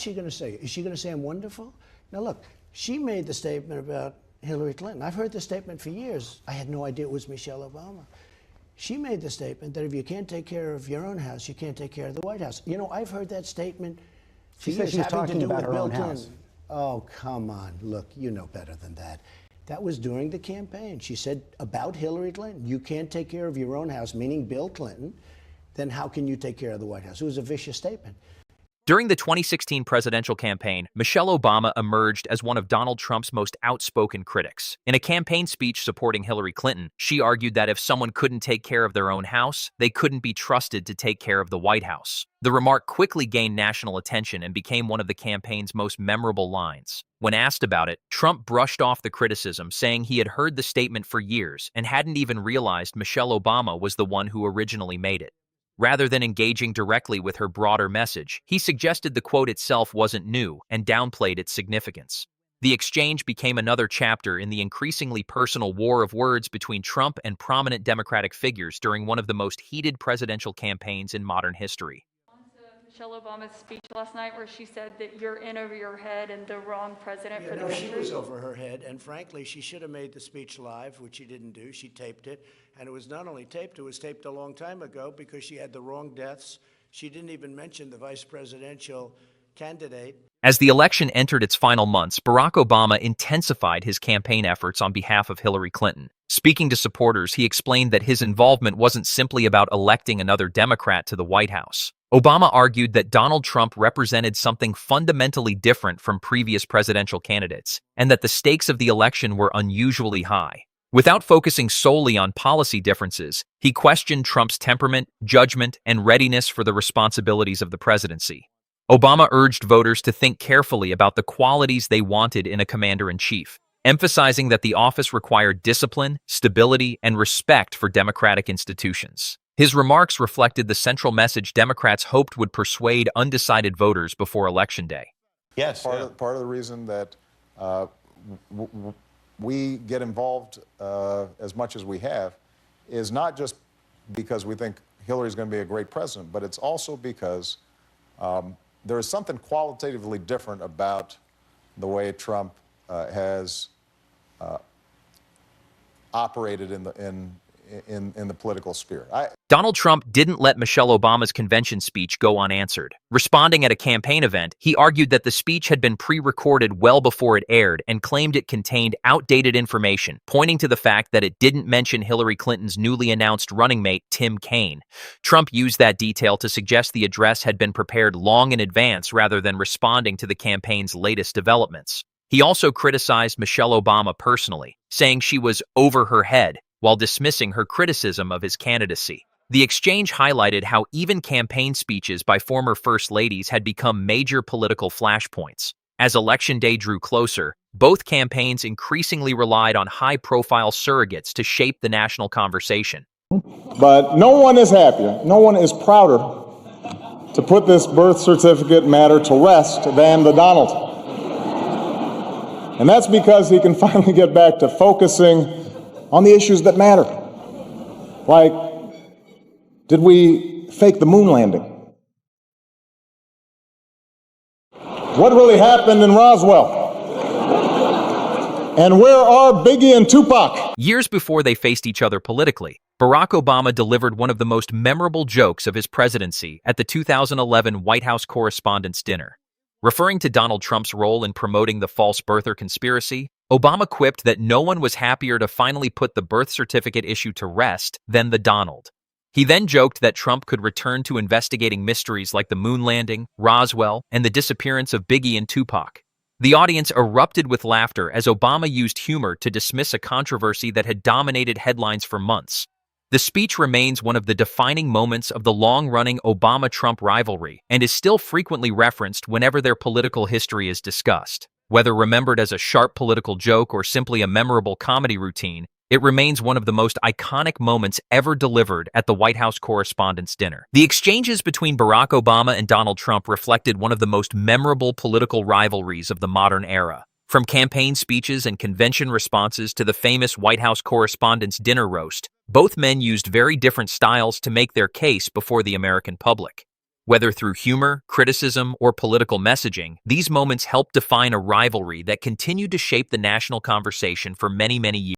she going to say? Is she going to say I'm wonderful? Now look, she made the statement about Hillary Clinton. I've heard the statement for years. I had no idea it was Michelle Obama. She made the statement that if you can't take care of your own house, you can't take care of the White House. You know, I've heard that statement for years, having to do with Bill Clinton. Oh, come on. Look, you know better than that. That was during the campaign. She said about Hillary Clinton, you can't take care of your own house, meaning Bill Clinton, then how can you take care of the White House? It was a vicious statement. During the 2016 presidential campaign, Michelle Obama emerged as one of Donald Trump's most outspoken critics. In a campaign speech supporting Hillary Clinton, she argued that if someone couldn't take care of their own house, they couldn't be trusted to take care of the White House. The remark quickly gained national attention and became one of the campaign's most memorable lines. When asked about it, Trump brushed off the criticism, saying he had heard the statement for years and hadn't even realized Michelle Obama was the one who originally made it. Rather than engaging directly with her broader message, he suggested the quote itself wasn't new and downplayed its significance. The exchange became another chapter in the increasingly personal war of words between Trump and prominent Democratic figures during one of the most heated presidential campaigns in modern history. Michelle Obama's speech last night where she said that you're in over your head and the wrong president for the country. She was over her head, and frankly, she should have made the speech live, which she didn't do. She taped it, and it was not only taped, it was taped a long time ago because she had the wrong deaths. She didn't even mention the vice presidential candidate. As the election entered its final months, Barack Obama intensified his campaign efforts on behalf of Hillary Clinton. Speaking to supporters, he explained that his involvement wasn't simply about electing another Democrat to the White House. Obama argued that Donald Trump represented something fundamentally different from previous presidential candidates, and that the stakes of the election were unusually high. Without focusing solely on policy differences, he questioned Trump's temperament, judgment, and readiness for the responsibilities of the presidency. Obama urged voters to think carefully about the qualities they wanted in a commander-in-chief, emphasizing that the office required discipline, stability, and respect for democratic institutions. His remarks reflected the central message Democrats hoped would persuade undecided voters before Election Day. Yes. Part of the reason that we get involved as much as we have is not just because we think Hillary's going to be a great president, but it's also because there is something qualitatively different about the way Trump has operated in the political sphere. Donald Trump didn't let Michelle Obama's convention speech go unanswered. Responding at a campaign event, he argued that the speech had been pre-recorded well before it aired and claimed it contained outdated information, pointing to the fact that it didn't mention Hillary Clinton's newly announced running mate, Tim Kaine. Trump used that detail to suggest the address had been prepared long in advance rather than responding to the campaign's latest developments. He also criticized Michelle Obama personally, saying she was over her head, while dismissing her criticism of his candidacy. The exchange highlighted how even campaign speeches by former first ladies had become major political flashpoints. As Election Day drew closer, both campaigns increasingly relied on high-profile surrogates to shape the national conversation. But no one is happier, no one is prouder to put this birth certificate matter to rest than the Donald. And that's because he can finally get back to focusing on the issues that matter. Like, did we fake the moon landing? What really happened in Roswell? And where are Biggie and Tupac? Years before they faced each other politically, Barack Obama delivered one of the most memorable jokes of his presidency at the 2011 White House Correspondents' Dinner. Referring to Donald Trump's role in promoting the false birther conspiracy, Obama quipped that no one was happier to finally put the birth certificate issue to rest than the Donald. He then joked that Trump could return to investigating mysteries like the moon landing, Roswell, and the disappearance of Biggie and Tupac. The audience erupted with laughter as Obama used humor to dismiss a controversy that had dominated headlines for months. The speech remains one of the defining moments of the long-running Obama-Trump rivalry and is still frequently referenced whenever their political history is discussed. Whether remembered as a sharp political joke or simply a memorable comedy routine, it remains one of the most iconic moments ever delivered at the White House Correspondents' Dinner. The exchanges between Barack Obama and Donald Trump reflected one of the most memorable political rivalries of the modern era. From campaign speeches and convention responses to the famous White House Correspondents' Dinner roast, both men used very different styles to make their case before the American public. Whether through humor, criticism, or political messaging, these moments help define a rivalry that continued to shape the national conversation for many, many years.